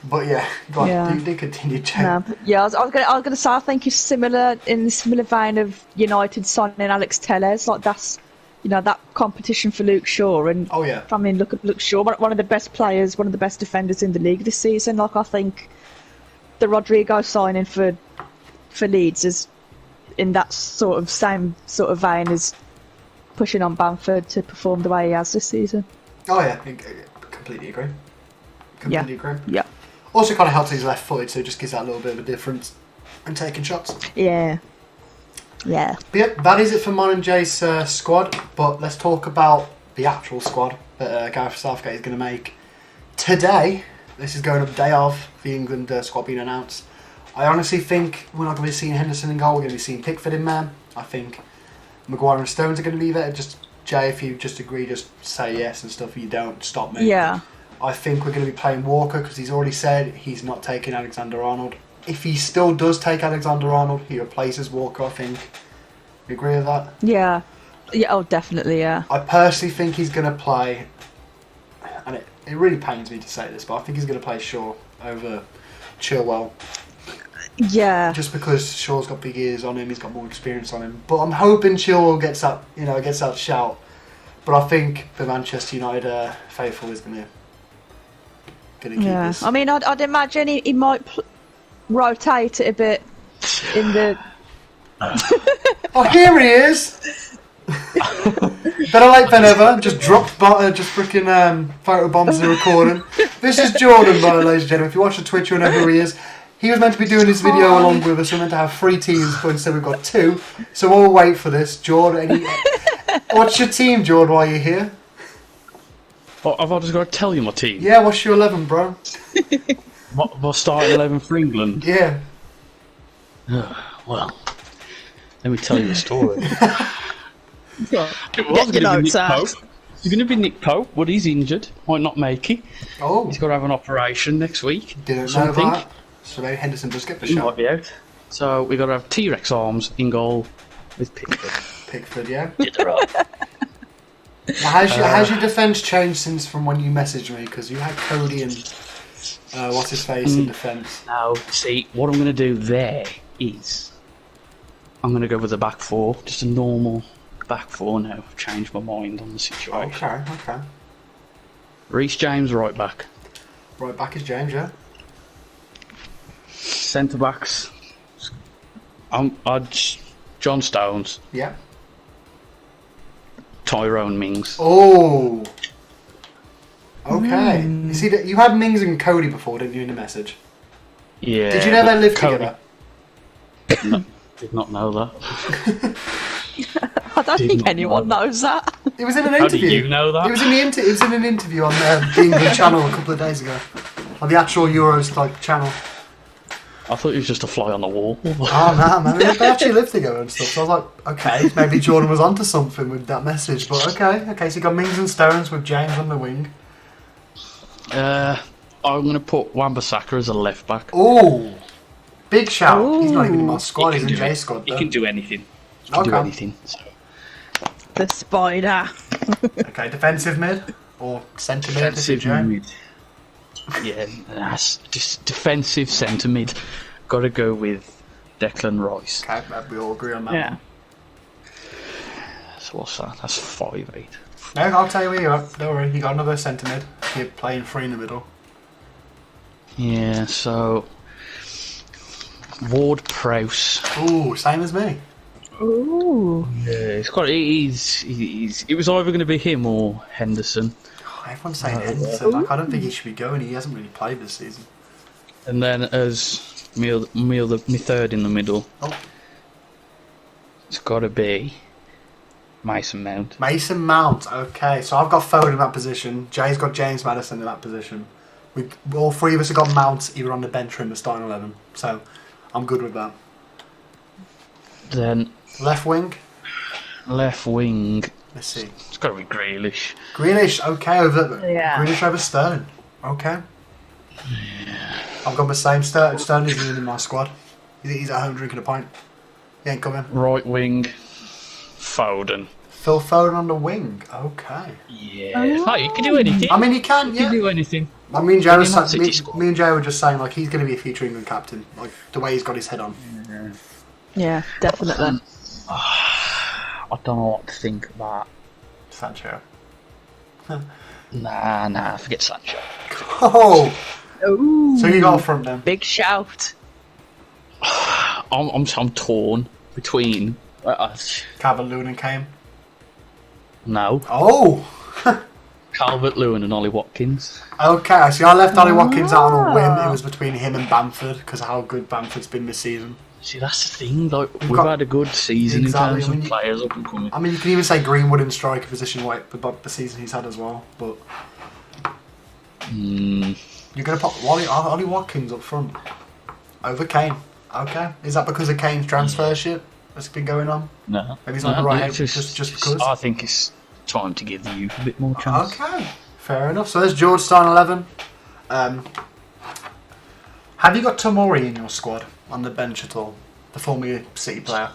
But go on, do continue, Jay. No, I was going to say, I think it's similar in the similar vein of United signing Alex Telles. Like that's, that competition for Luke Shaw. And I mean, look at Luke Shaw, one of the best players, one of the best defenders in the league this season. Like I think the Rodrigo signing for Leeds is in that same sort of vein as pushing on Bamford to perform the way he has this season. Oh yeah, completely agree. Completely agree. Yeah. Also kind of helps he's left-footed, so it just gives that little bit of a difference in taking shots. Yeah. But that is it for mine and Jay's squad. But let's talk about the actual squad that Gareth Southgate is going to make today. This is going up the day of the England squad being announced. I honestly think we're not going to be seeing Henderson in goal. We're going to be seeing Pickford in there. I think Maguire and Stones are going to be there. Just Jay, if you just agree, just say yes and stuff. If you don't, stop me. Yeah. I think we're going to be playing Walker because he's already said he's not taking Alexander Arnold. If he still does take Alexander Arnold, he replaces Walker, I think. You agree with that? Yeah. Oh, definitely, yeah. I personally think he's going to play, and it really pains me to say this, but I think he's going to play Shaw over Chilwell. Yeah. Just because Shaw's got big ears on him, he's got more experience on him. But I'm hoping Chilwell gets that shout. But I think the Manchester United faithful is going to keep this. I mean, I'd imagine he might rotate it a bit in the... Oh, here he is! Better late than ever. Just dropped, just freaking photo bombs in the recording. This is Jordan, by the way, ladies and gentlemen. If you watch the Twitch, whenever he is, he was meant to be doing this video along with us. We're meant to have 3 teams, but instead we've got 2. So we'll wait for this. Jordan, what's your team, Jordan, while you're here? Well, I've just got to tell you my team. Yeah, what's your 11, bro? What starting 11 for England? Yeah. Well, let me tell you the story. It was going to be Nick Pope. It's going to be Nick Pope, but he's injured. Might not make it. Oh. He's got to have an operation next week. Didn't know that. So maybe Henderson does get the He shot. might be out. So we've got to have T-Rex arms in goal with Pickford. Pickford, yeah. Get it right. Now, has your defence changed since from when you messaged me? Because you had Cody and what's his face in defence. Now, see, what I'm going to do there is I'm going to go with a back 4, just a normal back 4 now. I've changed my mind on the situation. Okay. Reece James, right back. Right back is James, yeah. Centre backs. John Stones. Yeah. Tyrone Mings. Oh. Okay. You see that you had Mings and Cody before, didn't you, in the message? Yeah. Did you never live Cody, together? No, did not know that. I don't think anyone knows that. It was in an How do interview. you know that? It was in it was in an interview on the England channel a couple of days ago, on the actual Euros like channel. I thought he was just a fly on the wall. Oh no, man! They actually lived together and stuff. So I was like, okay, maybe Jordan was onto something with that message. But okay. So you got Mings and Stones with James on the wing. I'm going to put Wan-Bissaka as a left back. Oh, big shout! He's not even in my squad. He's in Jay's squad. He Though. can do anything. He can do anything. So. The spider. Okay, defensive mid or centre mid? Defensive mid. Yeah, that's just defensive centre mid. Got to go with Declan Rice. Okay, we all agree on that. Yeah. So what's that? That's 5'8". No, I'll tell you where you're at. Don't worry, you got another centre mid. You're playing free in the middle. Yeah, so Ward Prowse. Ooh, same as me. Ooh. Yeah, it was either going to be him or Henderson. Oh, everyone's saying Henderson. Like, I don't think he should be going. He hasn't really played this season. And then as me third in the middle, it's got to be Mason Mount. Mason Mount. Okay, so I've got Foden in that position. Jay's got James Maddison in that position. All three of us have got Mount either on the bench or in the starting 11. So I'm good with that. Then Left wing. left wing, Let's see. it's got to be Grealish. Grealish. Okay, Yeah. Grealish over Sterling. Okay. I've got the same Sterling. Sterling's even in my squad. He's at home drinking a pint. He ain't coming. Right wing, Foden. Phil Foden on the wing. Okay. Yeah, he can do anything. I mean, he can, He can yeah. do anything. I mean, Joe Put him on City squad. me and Joe were just saying, like, he's going to be a future England captain. Like, the way he's got his head on. Yeah, definitely. I don't know what to think about. Sancho. Nah, forget Sancho. Oh! Ooh. So you got a front then? Big shout. I'm torn between. Calvert-Lewin and Kane. No, Oh! Calvert-Lewin and Ollie Watkins. Okay, see, I left Ollie Watkins out on a whim. It was between him and Bamford, because of how good Bamford's been this season. See, that's the thing. Like we've got- had a good season Exactly, in terms I mean, of players up and coming. I mean, you can even say Greenwood in striker position, like, the season he's had as well. But you're going to put Ollie Watkins up front over Kane. Okay. Is that because of Kane's transfer shit that's been going on? No, Maybe he's not the right it's head, just because? I think it's time to give the youth a bit more chance. Okay, fair enough. So there's George starting 11. Have you got Tomori in your squad on the bench at all? The former City player,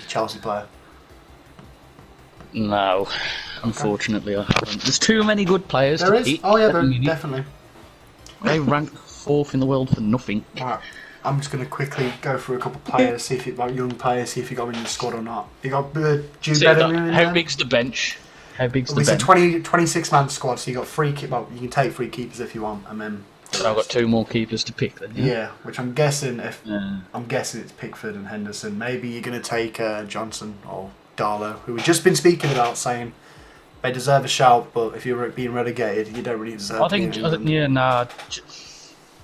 Chelsea player. No, unfortunately I haven't. There's too many good players There to is. pick. Oh yeah, at the there, minute. definitely. They rank 4th in the world for nothing. Right. I'm just going to quickly go through a couple of players, see if it, like young players, see if you got them in your squad or not. You got Jude See, Bellingham in how there? big's the bench? How big's the It's a bench? 26-man squad, so you got three. Well, you can take 3 keepers if you want, and then. So I've got 2 more keepers to pick then. Yeah, which I'm guessing Yeah. I'm guessing it's Pickford and Henderson. Maybe you're going to take Johnson or Darlow, who we've just been speaking about, saying they deserve a shout, but if you're being relegated, you don't really deserve. I think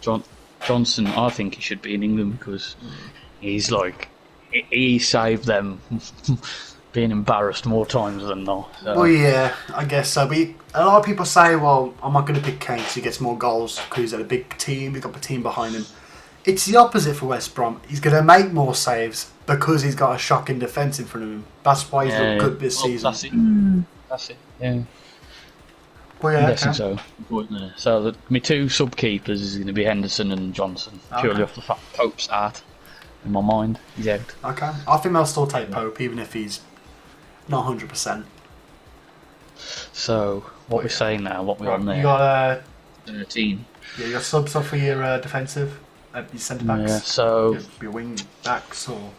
Johnson. I think he should be in England because he's like he saved them being embarrassed more times than not. So. Well, yeah, I guess so. But a lot of people say, well, I'm not going to pick Kane because he gets more goals because he's at a big team. He's got the team behind him. It's the opposite for West Brom. He's going to make more saves because he's got a shocking defence in front of him. That's why he's looked good this season. That's it. That's it. Yeah. Well, yeah, I'm guessing okay. so. So my 2 sub keepers is going to be Henderson and Johnson, purely off the fact Pope's out. In my mind, he's out. Okay. I think they'll still take Pope, even if he's not 100%. So what we're saying now, what we're on there? You got 13. yeah, you got subs off for your defensive, your centre backs. Yeah. So Your wing backs or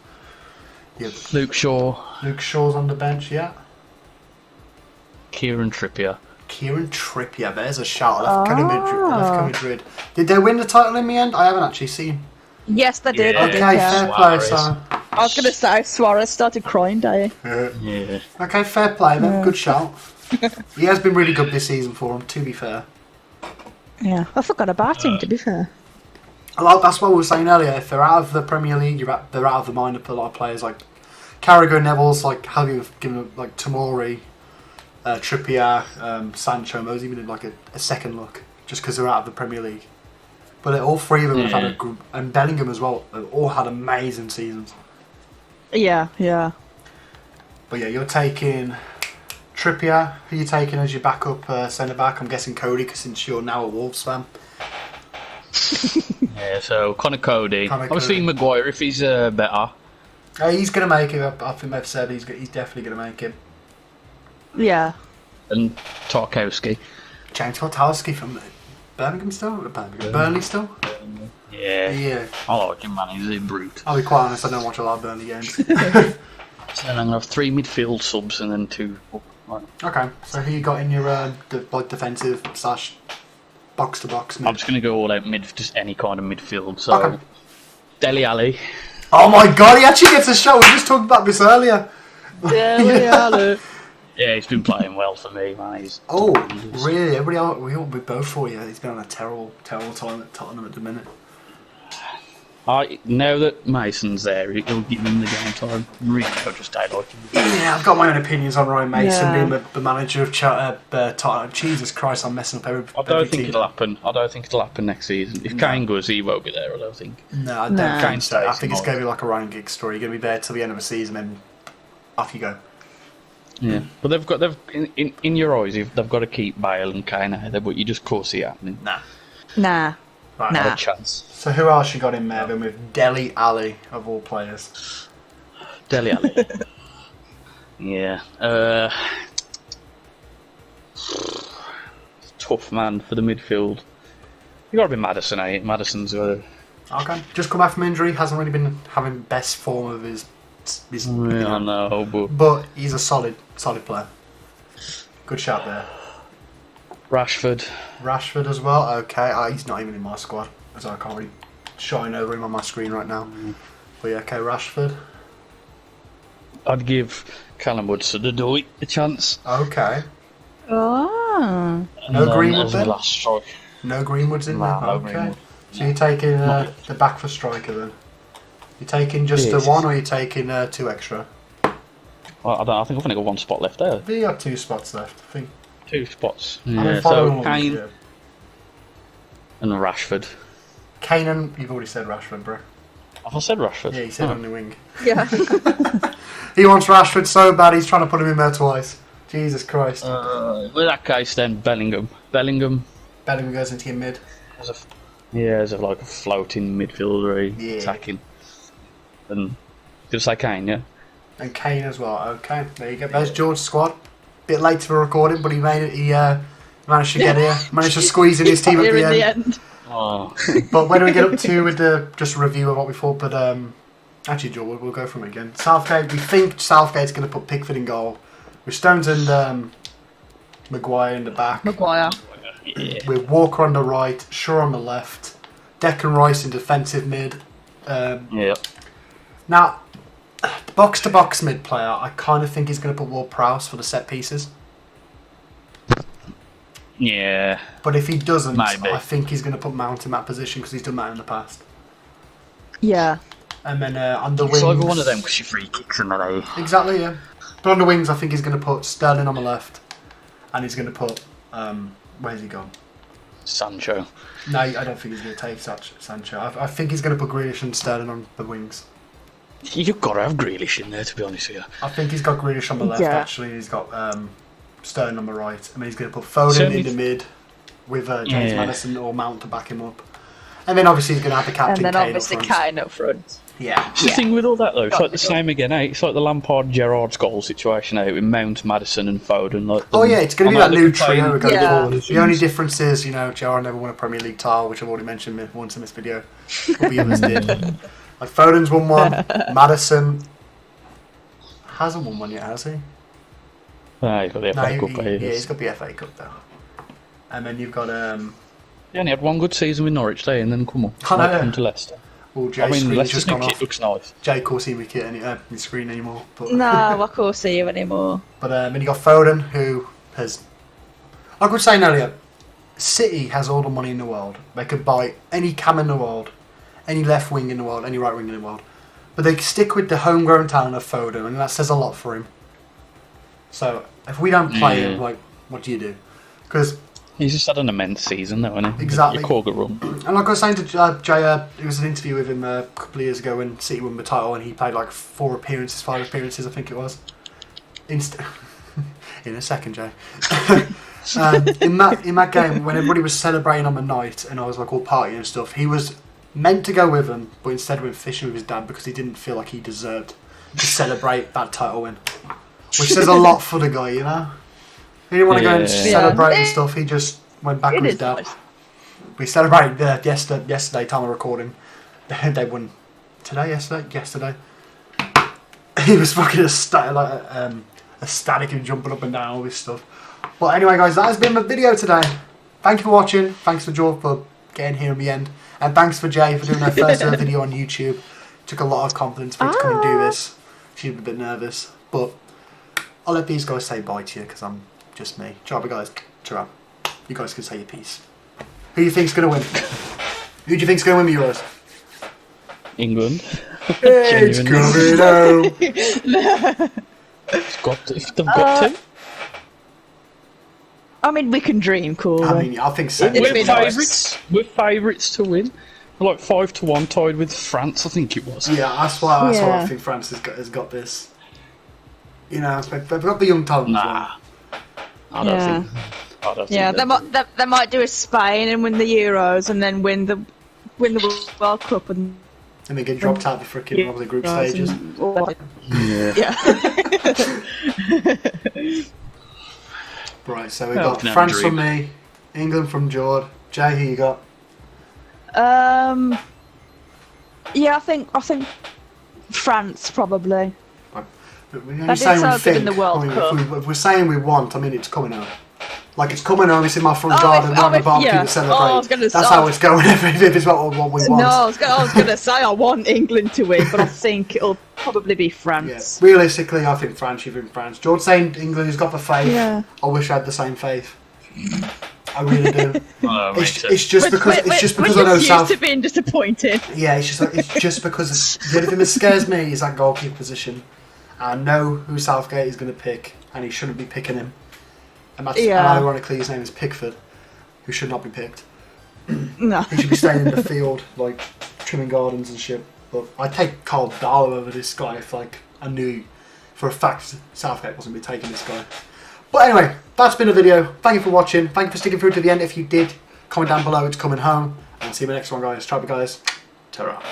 your Luke Shaw, Luke Shaw's on the bench. Yeah. Kieran Trippier. Kieran Trippier, there's a shout. Left Madrid. Did they win the title in the end? I haven't actually seen. Yes, they did. Yeah. They did, Okay, yeah. fair play. Suarez. So. I was going to say, Suarez started crying, did he? Yeah. Okay, fair play then. Good shout. He has been really good this season for him, to be fair. Yeah, I forgot about him, to be fair. That's what we were saying earlier. If they're out of the Premier League, they're out of the mind of a lot of players. Like Carragher, Neville's like having given like Tomori, Trippier, Sancho, Mose even did like a second look just because they're out of the Premier League. But all three of them have had and Bellingham as well, have all had amazing seasons. Yeah, yeah. But yeah, you're taking Trippier. Who are you taking as your backup centre back? I'm guessing Cody, because since you're now a Wolves fan. Yeah, so Connor Cody. Connor I was Cody. thinking Maguire if he's better. He's going to make it. I think they've said he's definitely going to make it. Yeah. And Tarkowski. James Tarkowski from Birmingham still? Burnley still? Yeah. Yeah. I like him, man. He's a brute. I'll be quite honest, I don't watch a lot of Burnley games. So then I'm going to have 3 midfield subs and then 2... Right. Okay, so who you got in your defensive / box-to-box mid? I'm just going to go all out just any kind of midfield. So, Okay. Dele Alli. Oh my god, he actually gets a shot. We just talked about this earlier. Dele Alli. Yeah, he's been playing well for me, man. He's Really? We both for you. He's been on a terrible time at Tottenham at the minute. Now that Mason's there, he'll give him the game time. Really, I'll just stay like him. Yeah, I've got my own opinions on Ryan Mason Yeah. being the manager of Tottenham. Jesus Christ, I'm messing up every I don't think team. it'll happen. I don't think it'll happen next season. If Kane goes, he won't be there. I don't think. No, I don't No. think so. I Kane's think it's stays going to be like a Ryan Giggs story. You're going to be there till the end of the season, and off you go. Yeah, but they've in your eyes, they've got to keep Bale and Kane out there, but you just can't see it happening. Nah. Nah. Right. Nah. Not a chance. So who else you got in there then with Dele Alli of all players? Dele Alli. Yeah. Tough man for the midfield. You got to be Maddison, eh? Maddison's Okay. Just come back from injury. Hasn't really been having best form of his Yeah, I know, but he's a solid player. Good shout there. Rashford. Rashford as well. Okay, he's not even in my squad, as I can't really shine over him on my screen right now. But yeah, okay, Rashford. I'd give Callum Hudson-Odoi a chance. Okay. Oh. No Greenwood as the then? last strike. No Greenwood's in there. No Okay. Greenwood. So you're taking the back for striker then. You're taking just the Yes. one, or you're taking 2 extra? Well, I think I've only got 1 spot left there. You got 2 spots left. I think. 2 spots. I'm Yeah, following so along, Kane yeah. and Rashford. Kane and you've already said Rashford, bro. Have I said Rashford? Yeah, you said Oh. on the wing. Yeah. He wants Rashford so bad he's trying to put him in there twice. Jesus Christ. With that case, then Bellingham. Bellingham Bellingham goes into your mid. as like a floating midfielder, Yeah. attacking. And just like Kane, yeah. And Kane as well. Okay, there you go. There's George's squad. Bit late for recording, but he made it. He managed to get here. Managed to squeeze in his team at Here the in end. the end. Oh, But when do we get up to with the just a review of what we thought? But actually, George, we'll go from it again. Southgate. We think Southgate's going to put Pickford in goal, with Stones and Maguire in the back. Maguire. yeah. With Walker on the right, Shaw on the left, Declan Rice in defensive mid. Yeah. Now, box-to-box mid player, I kind of think he's going to put Ward-Prowse for the set pieces. Yeah. But if he doesn't, Maybe. I think he's going to put Mount in that position because he's done that in the past. Yeah. And then on the wings... It's like one of them because you free kicks and that, eh? Exactly, yeah. But on the wings, I think he's going to put Sterling on the left. And he's going to put... where's he gone? Sancho. No, I don't think he's going to take Sancho. I think he's going to put Grealish and Sterling on the wings. You've got to have Grealish in there, to be honest with you. I think he's got Grealish on the left, Yeah. actually. He's got Sterling on the right. And then he's going to put Foden Certainly- in the mid with James Yeah. Maddison or Mount to back him up. And then obviously he's going to have the captain And then Kane obviously up front. Kane up front. Yeah. It's the thing with all that though, it's like the same again, eh? It's like the Lampard-Gerrard goal situation, eh? With Mount, Madison and Foden. Like Oh yeah, it's going to be that new trio we're going to Yeah. call. The only difference is, Gerrard never won a Premier League title, which I've already mentioned once in this video. But the others did. Like Foden's won one. Madison hasn't won one yet, has he? Ah, he's got the FA Cup, eh? Yeah, he's got the FA Cup though. And then you've got He only had 1 good season with Norwich there, and then come on, I know. come to Leicester. Jay I mean, screen's Leicester's just new gone kit off. looks nice. Jay can't see my kit on the screen anymore. But No, I can't see you anymore. but then you got Foden, who has... I could say earlier, City has all the money in the world. They could buy any cam in the world, any left wing in the world, any right wing in the world. but they stick with the homegrown talent of Foden, and that says a lot for him. So if we don't play him, like, what do you do? Because he's just had an immense season, though, hasn't he? Exactly. Your Corga run. And like I was saying to Jay, it was an interview with him a couple of years ago when City won the title, and he played like 5 appearances, I think it was. In a second, Jay. In that game, when everybody was celebrating on the night, and I was like all partying and stuff, he was meant to go with them, but instead went fishing with his dad because he didn't feel like he deserved to celebrate that title win. Which says a lot for the guy, you know? He didn't want to go and celebrate and stuff, he just went back with his dad. Nice. We celebrated yesterday, time of recording. They won yesterday. He was fucking ecstatic and jumping up and down, all this stuff. But anyway, guys, that has been the video today. Thank you for watching. Thanks for George for getting here in the end. And thanks for Jay for doing her first ever video on YouTube. Took a lot of confidence for her to come and do this. She was a bit nervous. But I'll let these guys say bye to you because I'm just me. Ciao, guys. Ciao. You guys can say your piece. Who do you think's going to win? Who do you think's going to win the Euros? England. It's coming home. They've got to. I mean, we can dream, cool. I mean, I think so. We're favourites to win. We're like 5-1 tied with France, I think it was. Yeah, that's why I think France has got this. You know, they've got the young talent as well. I don't think. Yeah, they might do a Spain and win the Euros, and then win the World Cup, and they get dropped out the freaking one of the group stages. Right, so we've got France from me, England from Jord. Jay, who you got? Yeah, I think France probably. They did so good in the World Cup. If we're saying we want, I mean it's coming home. Like it's coming home, it's in my front garden, we're on the barbecue to celebrate. That's how it's going if it's what we want. No, I was going to say I want England to win, but I think it'll probably be France. Yeah. Realistically, I think France, you think France. George saying England has got the faith. Yeah. I wish I had the same faith. I really do. It's just because I know South. To being disappointed. Yeah, it's just because the only thing that scares me is that goalkeeper position. I know who Southgate is going to pick, and he shouldn't be picking him. And ironically, his name is Pickford, who should not be picked. No. He should be staying in the field, like trimming gardens and shit. But I'd take Carl Darlow over this guy if, like, I knew for a fact Southgate wasn't be taking this guy. But anyway, that's been the video. Thank you for watching. Thank you for sticking through to the end. If you did, comment down below. It's coming home. And see you in the next one, guys. Try, guys. Ta-ra.